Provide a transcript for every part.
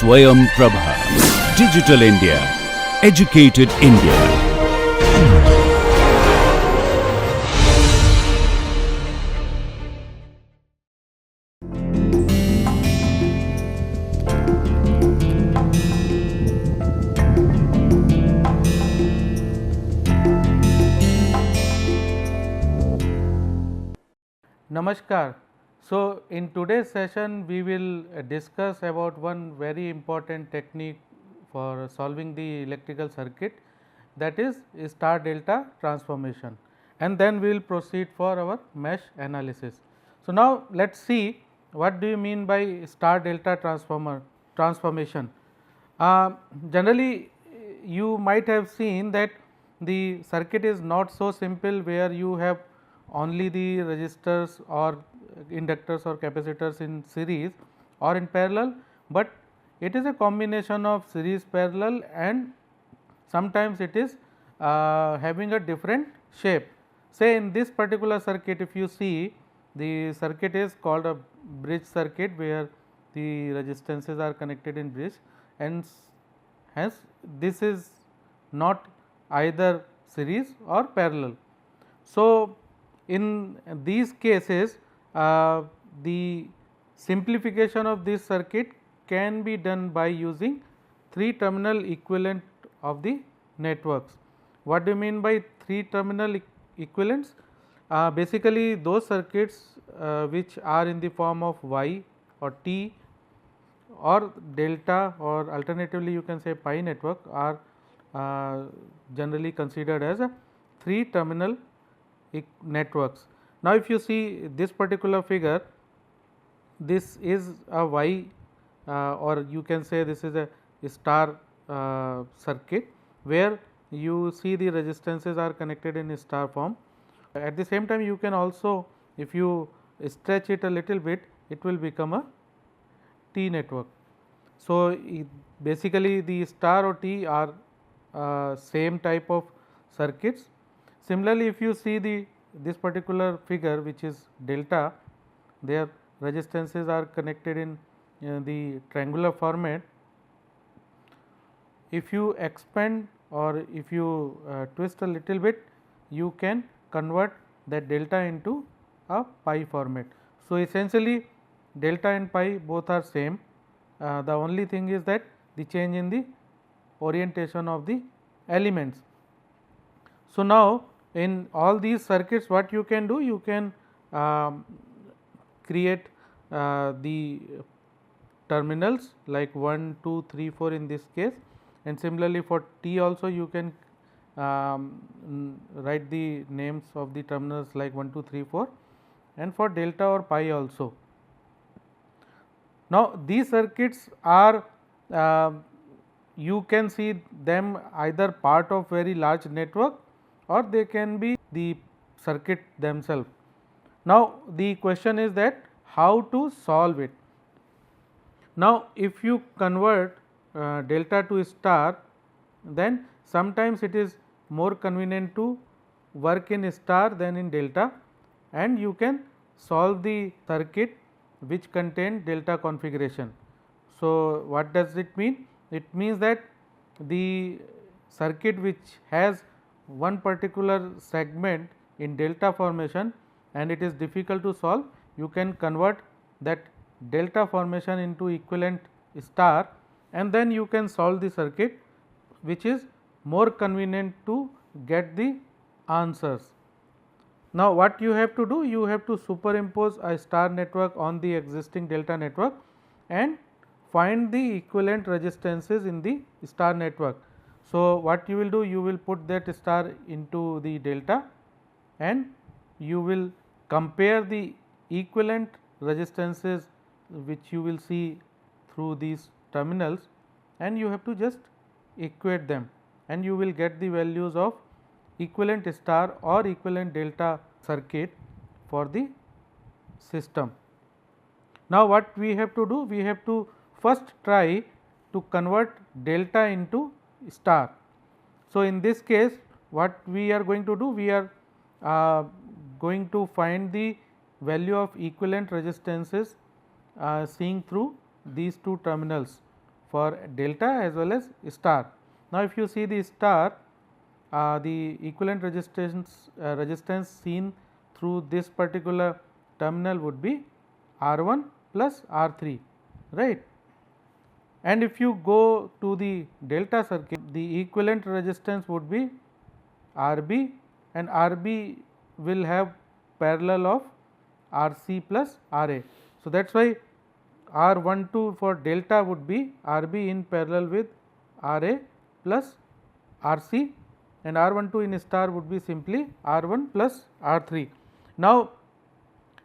Swayam Prabha. Digital India. Educated India. Namaskar. So, in today's session we will discuss about one very important technique for solving the electrical circuit, that is star delta transformation, and then we will proceed for our mesh analysis. So, now let us see what do you mean by star delta transformation. Generally you might have seen that the circuit is not so simple where you have only the resistors or inductors or capacitors in series or in parallel, but it is a combination of series, parallel, and sometimes it is having a different shape. Say in this particular circuit, if you see, the circuit is called a bridge circuit where the resistances are connected in bridge, and hence this is not either series or parallel. So, in these cases the simplification of this circuit can be done by using 3 terminal equivalent of the networks. What do you mean by 3 terminal equivalents? Basically those circuits which are in the form of Y or T or delta, or alternatively you can say pi network, are generally considered as a 3 terminal networks. Now, if you see this particular figure, this is a Y or you can say this is a star circuit where you see the resistances are connected in star form. At the same time you can also, if you stretch it a little bit, it will become a T network. So, basically the star or T are same type of circuits. Similarly, if you see this particular figure which is delta, their resistances are connected in the triangular format. If you expand or if you twist a little bit, you can convert that delta into a pi format. So, essentially delta and pi both are same, the only thing is that the change in the orientation of the elements. So, now in all these circuits what you can do, you can create the terminals like 1, 2, 3, 4 in this case, and similarly for T also you can write the names of the terminals like 1, 2, 3, 4, and for delta or pi also. Now, these circuits are you can see them either part of very large network or they can be the circuit themselves. Now, the question is that how to solve it. Now, if you convert delta to star, then sometimes it is more convenient to work in star than in delta, and you can solve the circuit which contain delta configuration. So, what does it mean? It means that the circuit which has one particular segment in delta formation and it is difficult to solve, you can convert that delta formation into equivalent star, and then you can solve the circuit which is more convenient to get the answers. Now, what you have to do? You have to superimpose a star network on the existing delta network and find the equivalent resistances in the star network. So, what you will do? You will put that star into the delta and you will compare the equivalent resistances which you will see through these terminals, and you have to just equate them, and you will get the values of equivalent star or equivalent delta circuit for the system. Now, what we have to do? We have to first try to convert delta into star. So, in this case what we are going to do? We are going to find the value of equivalent resistances seeing through these two terminals for delta as well as star. Now, if you see the star, the equivalent resistance seen through this particular terminal would be R1 plus R3, right. And if you go to the delta circuit, the equivalent resistance would be RB, and RB will have parallel of RC plus RA. So, that is why R12 for delta would be RB in parallel with RA plus RC, and R12 in star would be simply R1 plus R3. Now,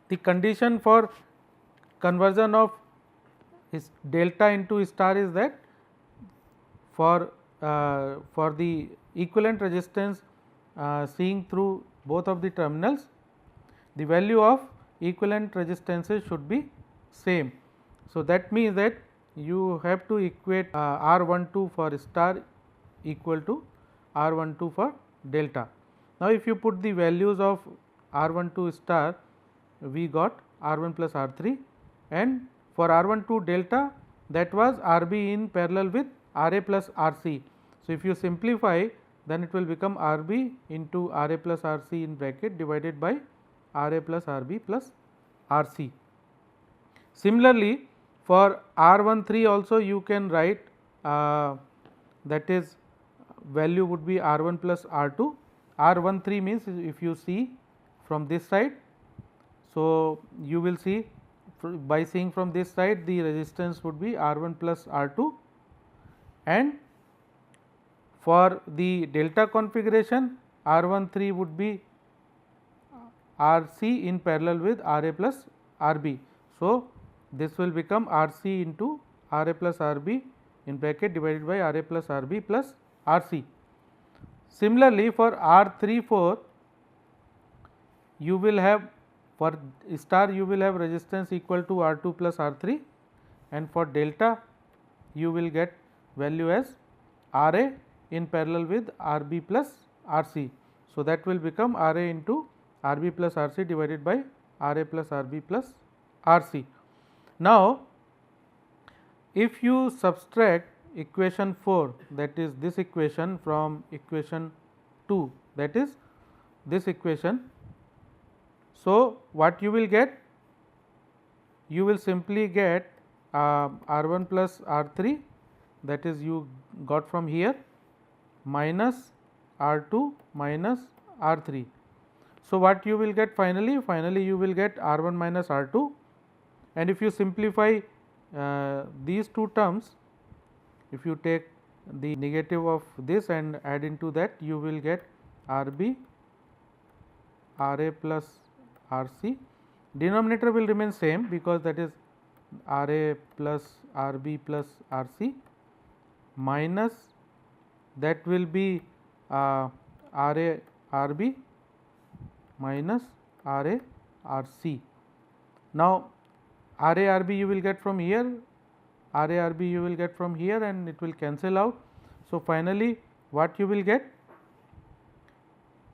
the condition for conversion of delta into star is that for the equivalent resistance seeing through both of the terminals, the value of equivalent resistances should be same. So, that means that you have to equate R12 for star equal to R12 for delta. Now, if you put the values of R12 star, we got R1 plus R3, and for R12 delta, that was RB in parallel with RA plus RC. So, if you simplify, then it will become RB into RA plus RC in bracket divided by RA plus RB plus RC. Similarly, for R13 also you can write that is value would be R1 plus R2. R13 means if you see from this side, so you will see by seeing from this side the resistance would be R1 plus R2, and for the delta configuration R13 would be RC in parallel with RA plus RB. So, this will become RC into RA plus RB in bracket divided by RA plus RB plus RC. Similarly, for R34 you will have, for star you will have resistance equal to R2 plus R3, and for delta you will get value as RA in parallel with RB plus RC. So, that will become RA into RB plus RC divided by RA plus RB plus RC. Now, if you subtract equation 4, that is this equation, from equation 2, that is this equation. So, what you will get? You will simply get R1 plus R3, that is you got from here, minus R2 minus R3. So, what you will get finally? Finally, you will get R1 minus R2, and if you simplify these two terms, if you take the negative of this and add into that, you will get RB RA plus RC. Denominator will remain same because that is RA plus RB plus RC, minus that will be RA RB minus RA RC. Now, RA RB you will get from here, RA RB you will get from here, and it will cancel out. So, finally, what you will get?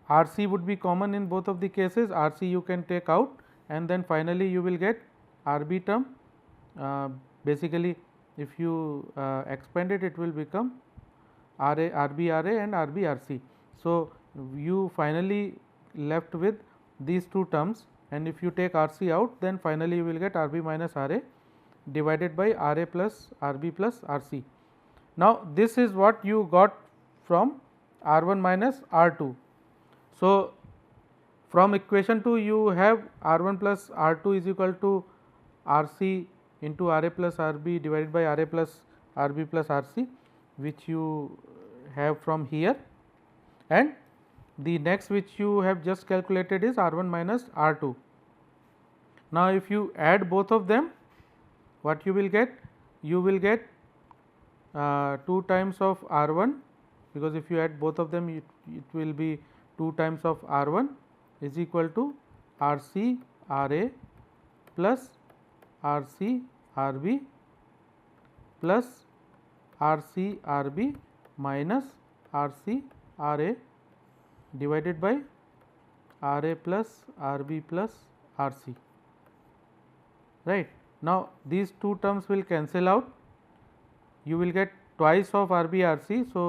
RC would be common in both of the cases, RC you can take out, and then finally, you will get RB term. Basically, if you expand it, it will become RA RB RA and RB RC. So, you finally left with these two terms, and if you take RC out, then finally you will get RB minus RA divided by RA plus RB plus RC. Now, this is what you got from R1 minus R2. So, from equation 2 you have R1 plus R2 is equal to RC into RA plus RB divided by RA plus RB plus RC, which you have from here, and the next which you have just calculated is R1 minus R2. Now, if you add both of them, what you will get? You will get 2 times of R1, because if you add both of them, it will be 2 times of R1 is equal to RC RA plus RC RB plus RC RB minus RC RA divided by RA plus RB plus RC, right. Now, these two terms will cancel out, you will get twice of RB RC. So,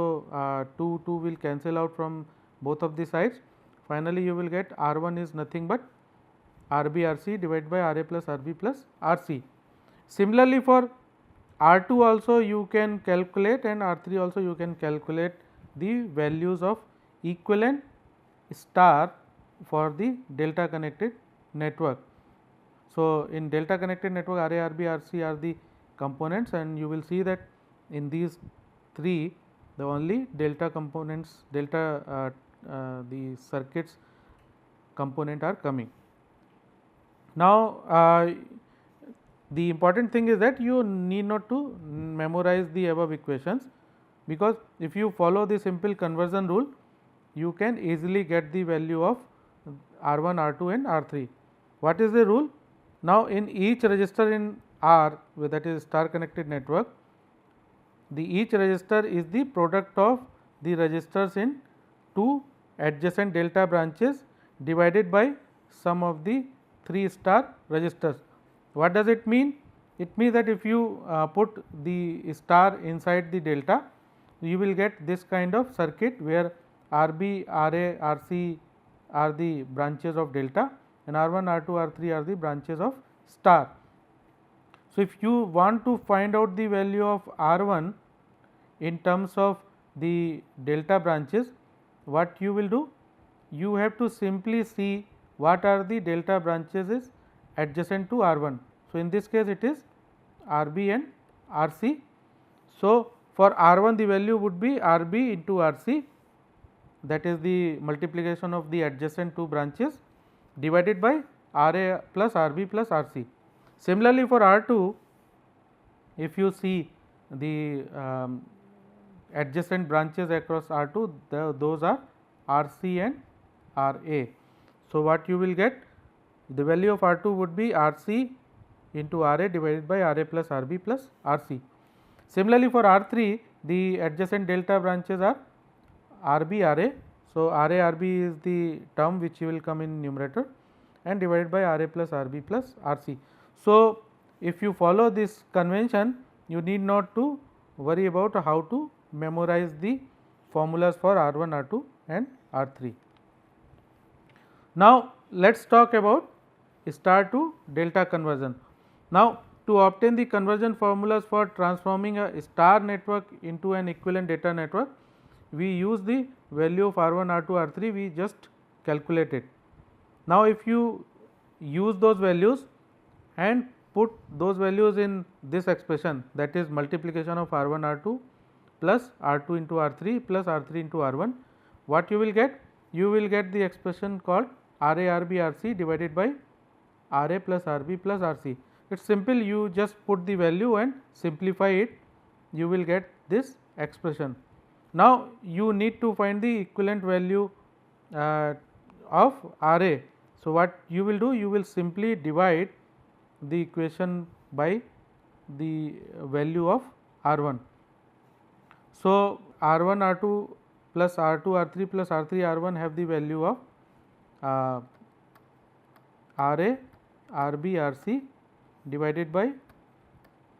2 will cancel out from both of the sides. Finally, you will get R1 is nothing but RB RC divided by RA plus RB plus RC. Similarly, for R2 also you can calculate, and R3 also you can calculate the values of equivalent star for the delta connected network. So, in delta connected network, RA, RB, RC are the components, and you will see that in these three the only delta components, the circuits component are coming. Now, the important thing is that you need not to memorize the above equations, because if you follow the simple conversion rule, you can easily get the value of R1, R2 and R3. What is the rule? Now, in each resistor in R, that is star connected network, each resistor is the product of the resistors in two adjacent delta branches divided by sum of the 3 star resistors. What does it mean? It means that if you put the star inside the delta, you will get this kind of circuit where RB, RA, RC are the branches of delta, and R1, R2, R3 are the branches of star. So, if you want to find out the value of R1 in terms of the delta branches, what you will do? You have to simply see what are the delta branches is adjacent to R1. So, in this case it is RB and RC. So, for R1 the value would be RB into RC, that is the multiplication of the adjacent two branches, divided by RA plus RB plus RC. Similarly, for R2, if you see the adjacent branches across R2, those are RC and RA. So, what you will get? The value of R2 would be RC into RA divided by RA plus RB plus RC. Similarly, for R3, the adjacent delta branches are RB, RA. So, RA, RB is the term which will come in numerator, and divided by RA plus RB plus RC. So, if you follow this convention, you need not to worry about how to memorize the formulas for R1, R2 and R3. Now, let us talk about star to delta conversion. Now, to obtain the conversion formulas for transforming a star network into an equivalent data network, we use the value of R1, R2, R3 we just calculated. Now, if you use those values and put those values in this expression, that is multiplication of R1, R2 plus R2 into R3 plus R3 into R1, what you will get? You will get the expression called RA, RB, RC divided by RA plus RB plus RC. It is simple, you just put the value and simplify it, you will get this expression. Now, you need to find the equivalent value of RA. So, what you will do? You will simply divide the equation by the value of R1. So, R1, R2 plus R2, R3 plus R3, R1 have the value of RA, RB, RC divided by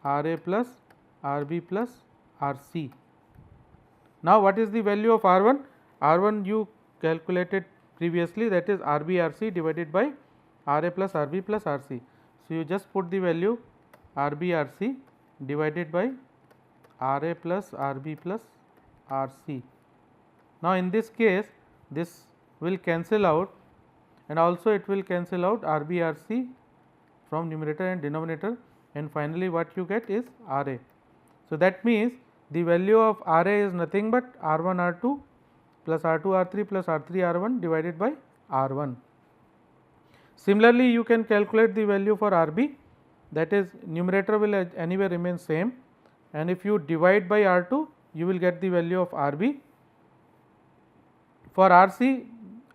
RA plus RB plus RC. Now, what is the value of R1? R1 you calculated previously, that is RB, RC divided by RA plus RB plus RC. So, you just put the value RB, RC divided by RA plus RB plus RC. Now, in this case this will cancel out, and also it will cancel out RB, RC from numerator and denominator, and finally what you get is RA. So, that means the value of RA is nothing but R1, R2 plus R2, R3 plus R3, R1 divided by R1. Similarly, you can calculate the value for RB, that is numerator will anyway remain same, and if you divide by R2, you will get the value of RB. For RC,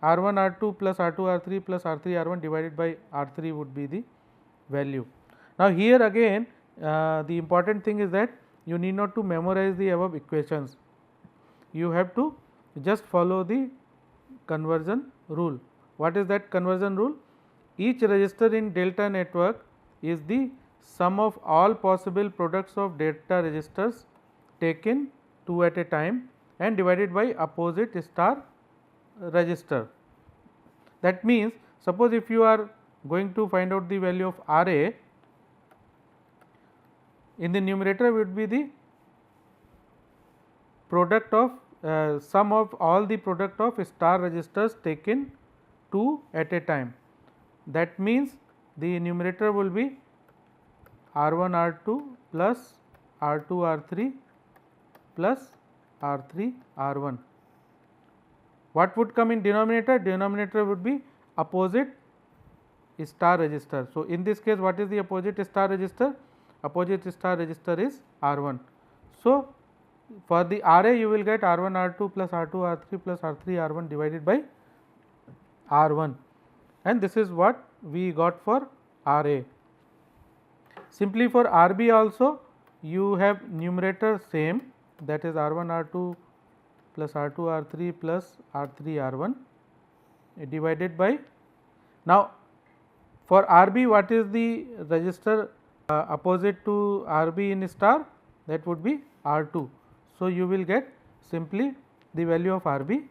R1, R2 plus R2, R3 plus R3, R1 divided by R3 would be the value. Now, here again the important thing is that you need not to memorize the above equations, you have to just follow the conversion rule. What is that conversion rule? Each resistor in delta network is the sum of all possible products of delta resistors taken 2 at a time and divided by opposite star register. That means, suppose if you are going to find out the value of R A, in the numerator would be the product of sum of all the product of star registers taken 2 at a time. That means, the numerator will be R 1 R 2 plus R 2 R 3 plus R 3 R 1. What would come in denominator? Denominator would be opposite star register. So, in this case, what is the opposite star register? Opposite star register is R 1. So, for the R A you will get R 1 R 2 plus R 2 R 3 plus R 3 R 1 divided by R 1, and this is what we got for R A. Simply for R B also you have numerator same, that is R 1 R 2 plus R 2 R 3 plus R 3 R 1 divided by. Now, for R B what is the register opposite to R B in star? That would be R 2. So, you will get simply the value of R B.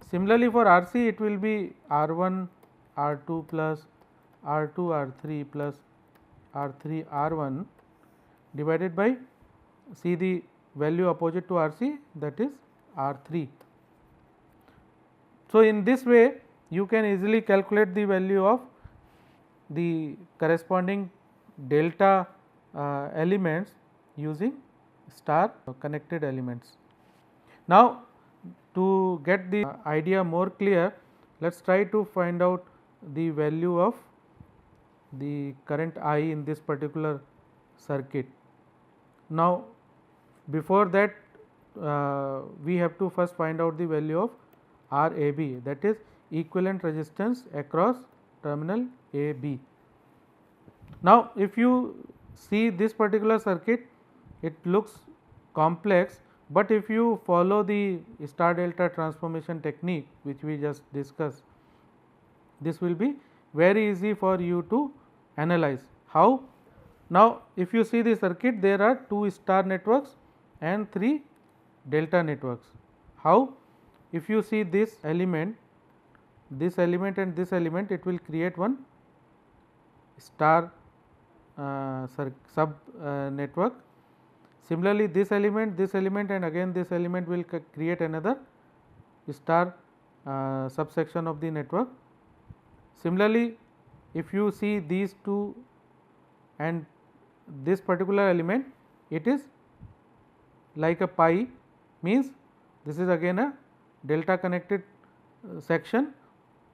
Similarly, for R C it will be R 1 R 2 plus R 2 R 3 plus R 3 R 1 divided by, see the value opposite to R C, that is R 3. So, in this way you can easily calculate the value of the corresponding delta elements using star connected elements. Now, to get the idea more clear, let us try to find out the value of the current I in this particular circuit. Now, before that we have to first find out the value of R A B, that is equivalent resistance across terminal A B. Now, if you see this particular circuit, it looks complex, but if you follow the star delta transformation technique which we just discussed, this will be very easy for you to analyze. How? Now, if you see the circuit, there are 2 star networks and 3 delta networks. How? If you see this element and this element, it will create one star sub network. Similarly, this element and again this element will create another star subsection of the network. Similarly, if you see these two and this particular element, it is like a pi, means this is again a delta connected section,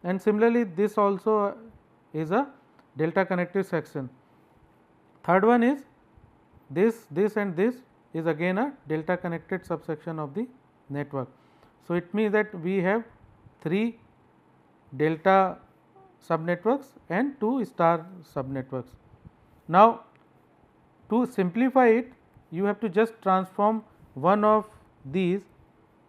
and similarly this also is a delta connected section. Third one is this and this is again a delta connected subsection of the network. So, it means that we have 3 delta subnetworks and 2 star subnetworks. Now, to simplify it, you have to just transform one of these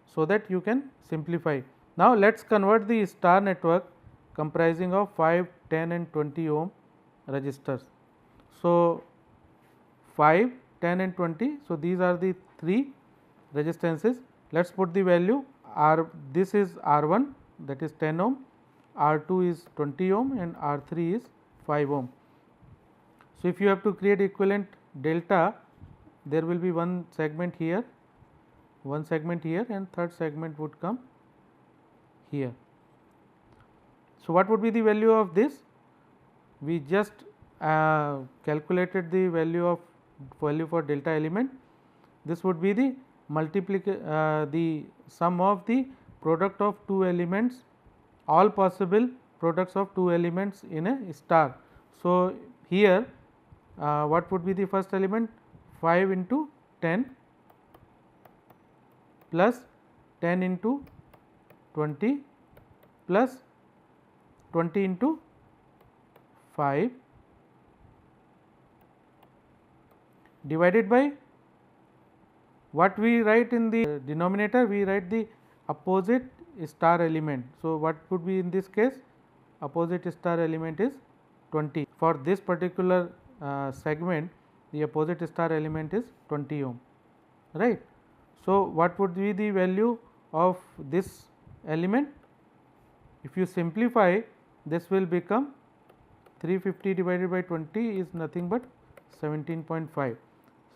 so that you can simplify. Now, let us convert the star network comprising of 5, 10 and 20 ohm resistors. So, 5, 10 and 20. So, these are the 3 resistances. Let us put the value R, this is R 1, that is 10 ohm, R 2 is 20 ohm and R 3 is 5 ohm. So, if you have to create equivalent delta, there will be one segment here and third segment would come here. So, what would be the value of this? We just calculated the value for delta element. This would be the the sum of the product of 2 elements, all possible products of 2 elements in a star. So, here what would be the first element? 5 into 10 plus 10 into 20 plus 20 into 5 divided by what we write in the denominator, we write the opposite star element. So, what would be in this case? Opposite star element is 20. For this particular segment, the opposite star element is 20 ohm. right. So, what would be the value of this element? If you simplify, this will become 350 divided by 20 is nothing but 17.5.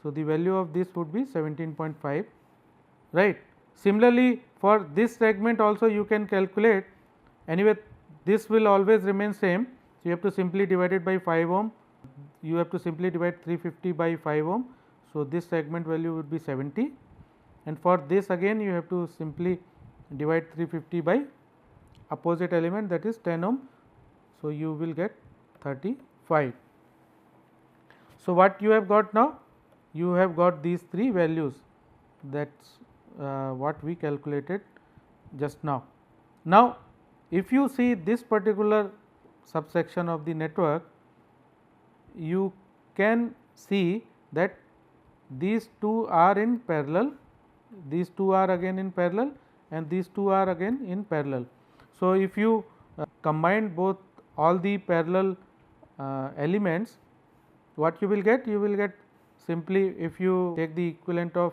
So, the value of this would be 17.5, right. Similarly, for this segment also you can calculate, anyway this will always remain same. So, you have to simply divide it by 5 ohm, you have to simply divide 350 by 5 ohm. So, this segment value would be 70, and for this again you have to simply divide 350 by opposite element, that is 10 ohm. So, you will get 35. So, what you have got now? You have got these three values, that is what we calculated just now. Now, if you see this particular subsection of the network, you can see that these two are in parallel, these two are again in parallel, and these two are again in parallel. So, if you combine both all the parallel elements, what you will get? You will get simply, if you take the equivalent of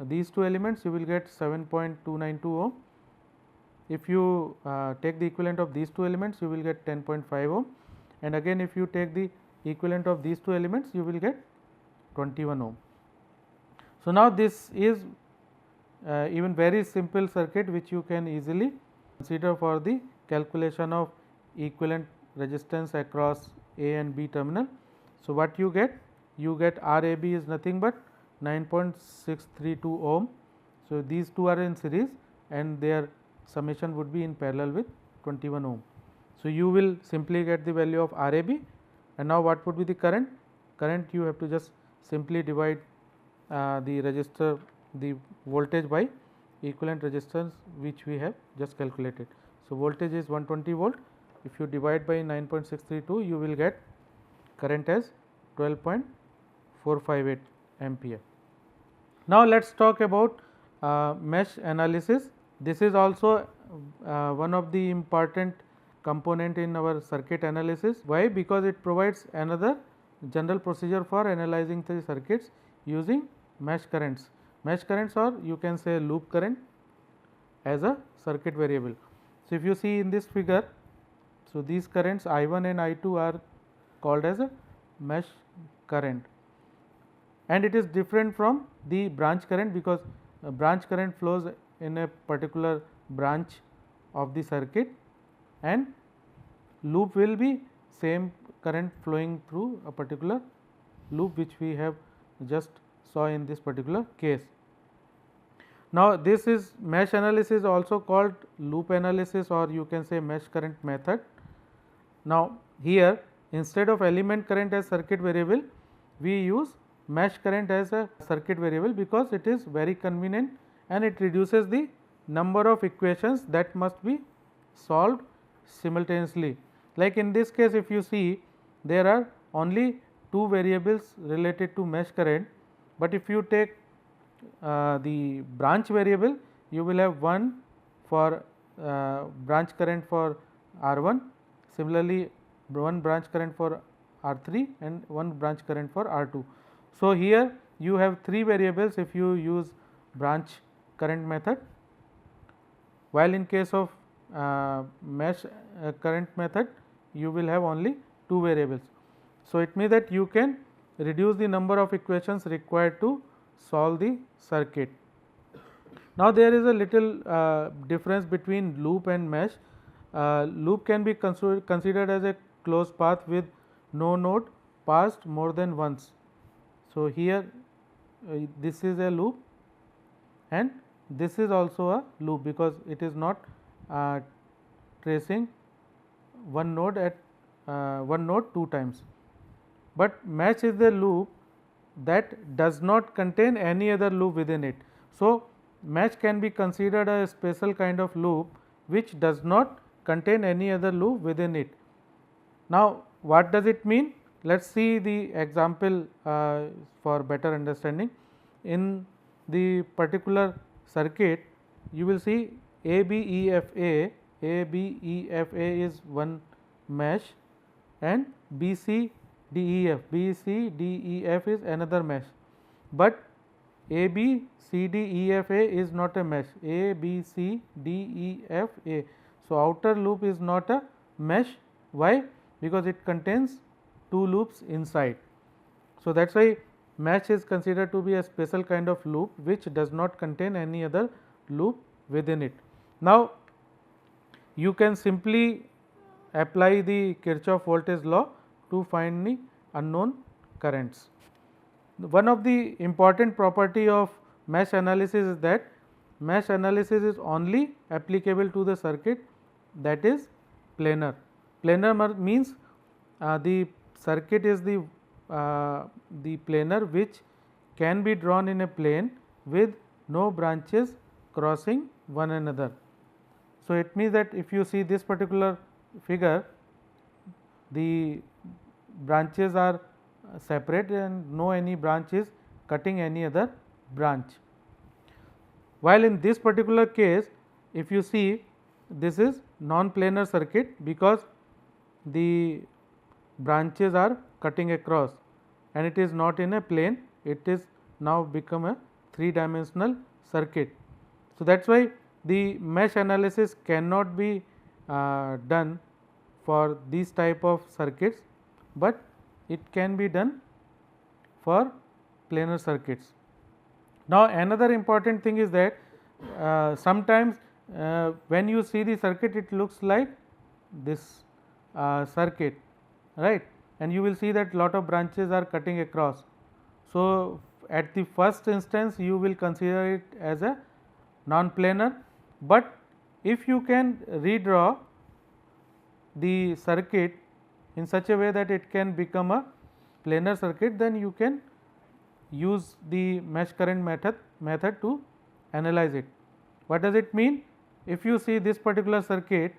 these two elements, you will get 7.292 ohm. If you take the equivalent of these two elements, you will get 10.5 ohm, and again if you take the equivalent of these two elements, you will get 21 ohm. So, now this is even very simple circuit which you can easily consider for the calculation of equivalent resistance across A and B terminal. So, what you get? You get RAB is nothing but 9.632 ohm. So, these two are in series and their summation would be in parallel with 21 ohm. So, you will simply get the value of RAB, and now what would be the current? Current, you have to just simply divide the resistor, the voltage by equivalent resistance which we have just calculated. So, voltage is 120 volt. If you divide by 9.632, you will get current as 12.458 ampere. Now, let us talk about mesh analysis. This is also one of the important component in our circuit analysis. Why? Because it provides another general procedure for analyzing the circuits using mesh currents. Mesh currents, or you can say loop current, as a circuit variable. So, if you see in this figure, so these currents I1 and I2 are called as a mesh current, and it is different from the branch current, because branch current flows in a particular branch of the circuit, and loop will be same current flowing through a particular loop which we have just saw in this particular case. Now, this is mesh analysis, also called loop analysis, or you can say mesh current method. Now, here instead of element current as circuit variable, we use mesh current as a circuit variable, because it is very convenient and it reduces the number of equations that must be solved simultaneously. Like in this case, if you see, there are only two variables related to mesh current, but if you take the branch variable, you will have one for branch current for R1, similarly one branch current for R3 and one branch current for R2. So, here you have three variables if you use branch current method, while in case of mesh current method, you will have only two variables. So, it means that you can reduce the number of equations required to solve the circuit. Now, there is a little difference between loop and mesh. Loop can be considered as a closed path with no node passed more than once. So, here this is a loop and this is also a loop, because it is not tracing one node at one node two times. But mesh is the loop that does not contain any other loop within it. So, mesh can be considered a special kind of loop which does not contain any other loop within it. Now, what does it mean? Let us see the example for better understanding. In the particular circuit, you will see ABEFA is one mesh, and BCDEF is another mesh. But A B C D E F A is not a mesh, A B C D E F A. So, outer loop is not a mesh. Why? Because it contains two loops inside. So, that is why mesh is considered to be a special kind of loop which does not contain any other loop within it. Now, you can simply apply the Kirchhoff voltage law to find the unknown currents. One of the important property of mesh analysis is that mesh analysis is only applicable to the circuit that is planar. Planar means the circuit is the planar which can be drawn in a plane with no branches crossing one another. So, it means that if you see this particular figure, the branches are separate and no any branch is cutting any other branch. While in this particular case, if you see, this is non-planar circuit because the branches are cutting across and it is not in a plane, it is now become a 3-dimensional circuit. So, that is why the mesh analysis cannot be done for these type of circuits, but it can be done for planar circuits. Now, another important thing is that sometimes when you see the circuit, it looks like this circuit, right, and you will see that lot of branches are cutting across. So, at the first instance you will consider it as a non-planar, but if you can redraw the circuit in such a way that it can become a planar circuit, then you can use the mesh current method to analyze it. What does it mean? If you see this particular circuit,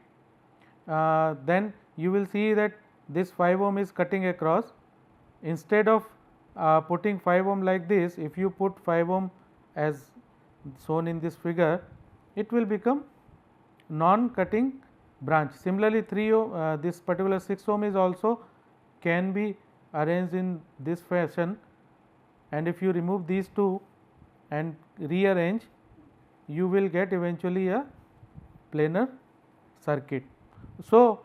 then you will see that this 5 ohm is cutting across. Instead of putting 5 ohm like this, if you put 5 ohm as shown in this figure, it will become non-cutting branch. Similarly, 3 ohm, this particular 6 ohm is also can be arranged in this fashion, and if you remove these two and rearrange, you will get eventually a planar circuit. So,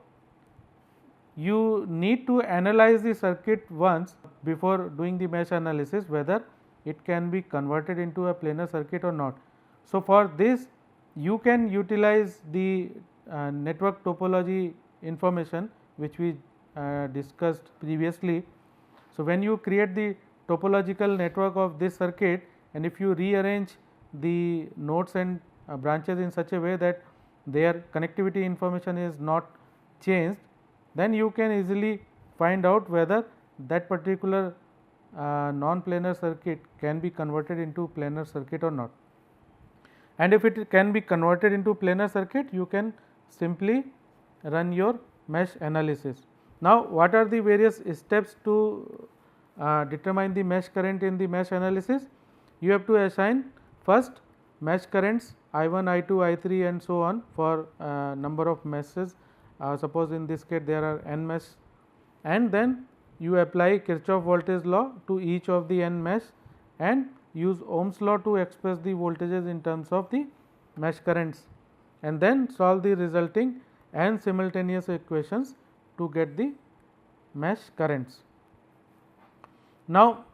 you need to analyze the circuit once before doing the mesh analysis, whether it can be converted into a planar circuit or not. So, for this you can utilize the network topology information which we discussed previously. So, when you create the topological network of this circuit and if you rearrange the nodes and branches in such a way that their connectivity information is not changed, then you can easily find out whether that particular non-planar circuit can be converted into planar circuit or not. And if it can be converted into planar circuit, you can simply run your mesh analysis. Now, what are the various steps to determine the mesh current in the mesh analysis? You have to assign first mesh currents I1, I2, I3 and so on for number of meshes. Suppose in this case there are n mesh, and then you apply Kirchhoff voltage law to each of the n mesh and use Ohm's law to express the voltages in terms of the mesh currents, and then solve the resulting n simultaneous equations to get the mesh currents. Now,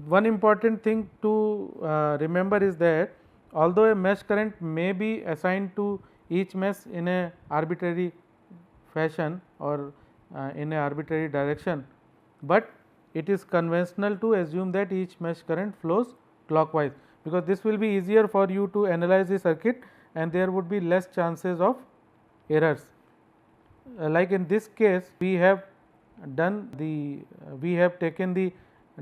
one important thing to remember is that although a mesh current may be assigned to each mesh in a arbitrary fashion or in a arbitrary direction, but it is conventional to assume that each mesh current flows clockwise, because this will be easier for you to analyze the circuit and there would be less chances of errors. Like in this case, we have done the we have taken the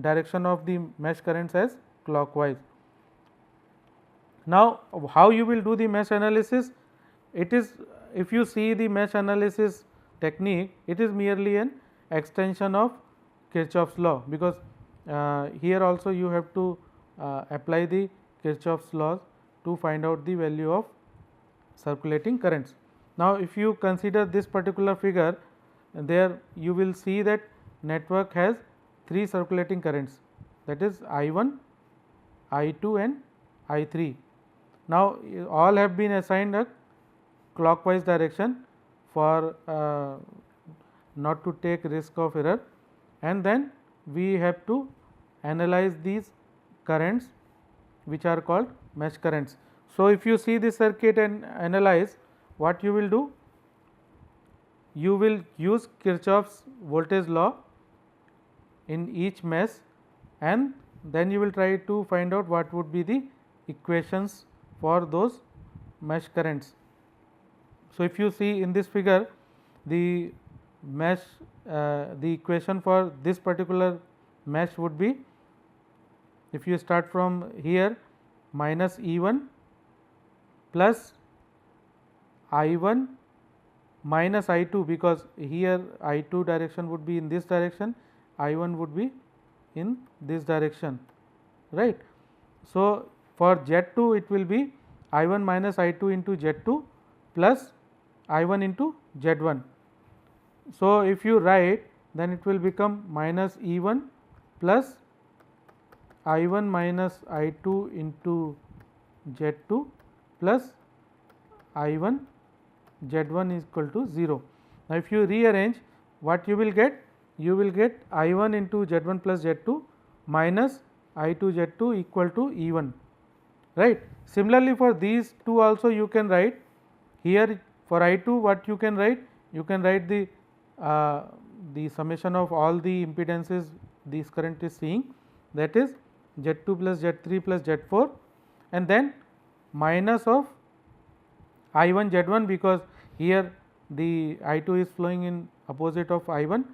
direction of the mesh currents as clockwise. Now, how you will do the mesh analysis? It is, if you see the mesh analysis technique, it is merely an extension of Kirchhoff's law, because here also you have to apply the Kirchhoff's laws to find out the value of circulating currents. Now, if you consider this particular figure, there you will see that network has 3 circulating currents, that is I1, I2 and I3. Now all have been assigned a clockwise direction for not to take risk of error, and then we have to analyze these currents which are called mesh currents. So if you see this circuit and analyze, what you will do, you will use Kirchhoff's voltage law in each mesh, and then you will try to find out what would be the equations for those mesh currents. So if you see in this figure, the mesh the equation for this particular mesh would be, if you start from here, minus E1 plus I1 minus I2, because here I2 direction would be in this direction, I1 would be in this direction, right. So for Z2 it will be I1 minus I2 into Z2 plus I1 into Z1. So if you write, then it will become minus E1 plus I1 minus I2 into Z2 plus I1 Z1 is equal to 0. Now if you rearrange, what you will get? You will get I1 into Z1 plus Z2 minus I2 Z2 equal to E1, right. Similarly for these two also you can write. Here for I2, what you can write? You can write the summation of all the impedances this current is seeing, that is Z2 plus Z3 plus Z4, and then minus of I1 Z1, because here the I2 is flowing in opposite of I1.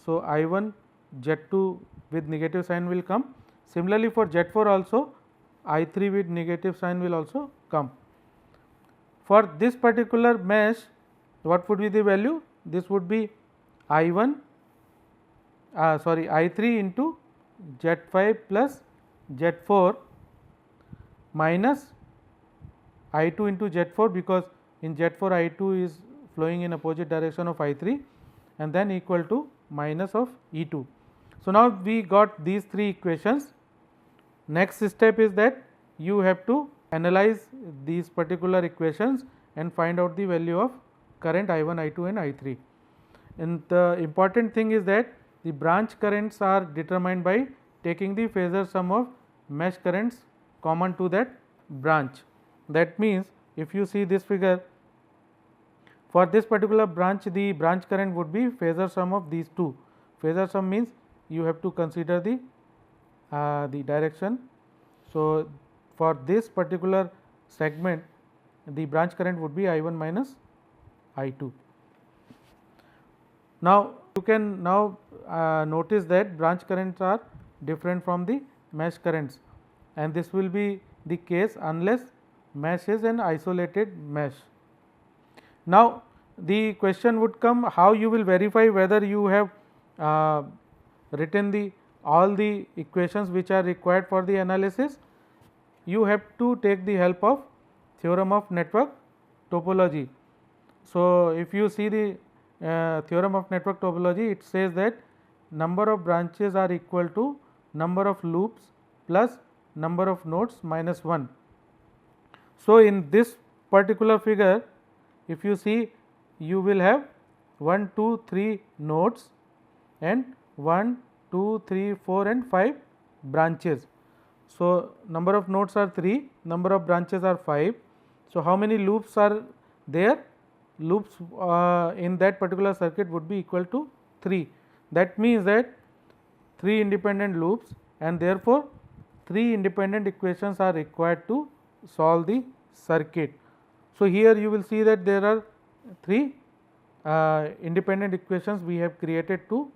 So I1 Z2 with negative sign will come. Similarly for Z4 also, I3 with negative sign will also come. For this particular mesh, what would be the value? This would be I1 I3 into Z5 plus Z4 minus I2 into Z4, because in Z4 I2 is flowing in opposite direction of I3, and then equal to minus of E2. So now we got these three equations. Next step is that you have to analyze these particular equations and find out the value of current I1, I2 and I3. And the important thing is that the branch currents are determined by taking the phasor sum of mesh currents common to that branch. That means if you see this figure, for this particular branch, the branch current would be phasor sum of these two. Phasor sum means you have to consider the direction. So for this particular segment, the branch current would be I1 minus I2. Now you can now notice that branch currents are different from the mesh currents, and this will be the case unless mesh is an isolated mesh. Now the question would come, how you will verify whether you have written all the equations which are required for the analysis. You have to take the help of theorem of network topology. So if you see the theorem of network topology, it says that number of branches are equal to number of loops plus number of nodes minus 1. So in this particular figure, if you see, you will have 1, 2, 3 nodes and 1, 2, 3, 4 and 5 branches. So number of nodes are 3, number of branches are 5. So how many loops are there? Loops in that particular circuit would be equal to 3. That means that 3 independent loops, and therefore 3 independent equations are required to solve the circuit. So here you will see that there are 3 independent equations we have created to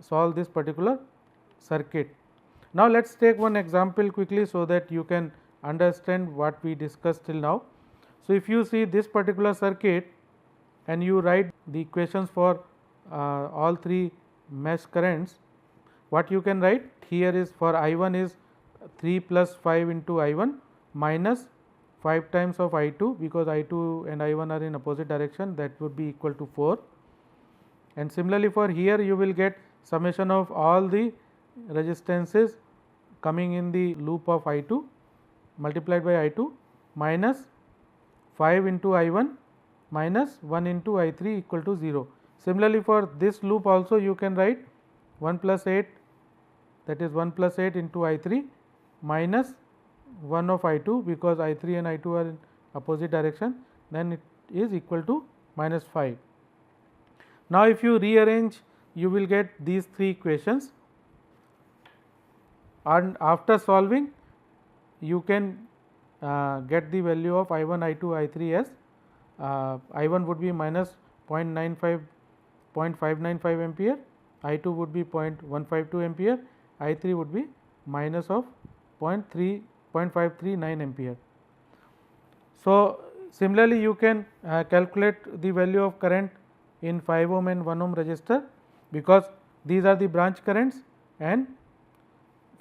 solve this particular circuit. Now let us take one example quickly so that you can understand what we discussed till now. So if you see this particular circuit and you write the equations for all 3 mesh currents, what you can write here is, for I1 is 3 plus 5 into I1 minus 5 times of I2, because I2 and I1 are in opposite direction, that would be equal to 4. And similarly for here you will get summation of all the resistances coming in the loop of I2 multiplied by I2 minus 5 into I1 minus 1 into I3 equal to 0. Similarly, for this loop also you can write 1 plus 8, that is 1 plus 8 into I3 minus 1 of I2, because I3 and I2 are in opposite direction, then it is equal to minus 5. Now, if you rearrange, you will get these three equations, and after solving you can get the value of I1, I2, I3 as I1 would be minus 0.595 ampere, I2 would be 0.152 ampere, I3 would be minus of 0.539 ampere. So, similarly you can calculate the value of current in 5 ohm and 1 ohm resistor, because these are the branch currents, and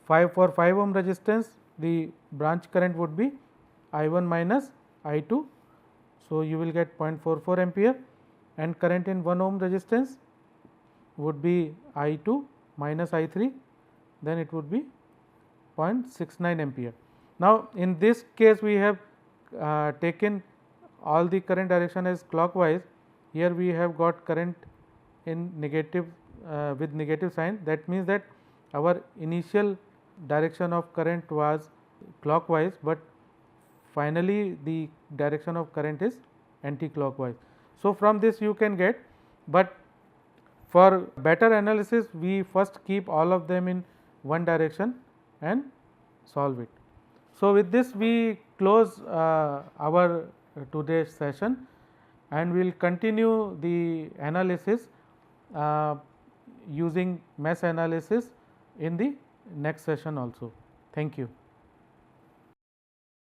for 5 ohm resistance the branch current would be I1 minus I2. So, you will get 0.44 ampere, and current in 1 ohm resistance would be I2 minus I3, then it would be 0.69 ampere. Now, in this case we have taken all the current direction as clockwise. Here we have got current in negative with negative sign. That means that our initial direction of current was clockwise, but finally the direction of current is anti-clockwise. So, from this you can get, but for better analysis we first keep all of them in one direction and solve it. So, with this we close our today's session, and we will continue the analysis using mesh analysis in the next session also. Thank you.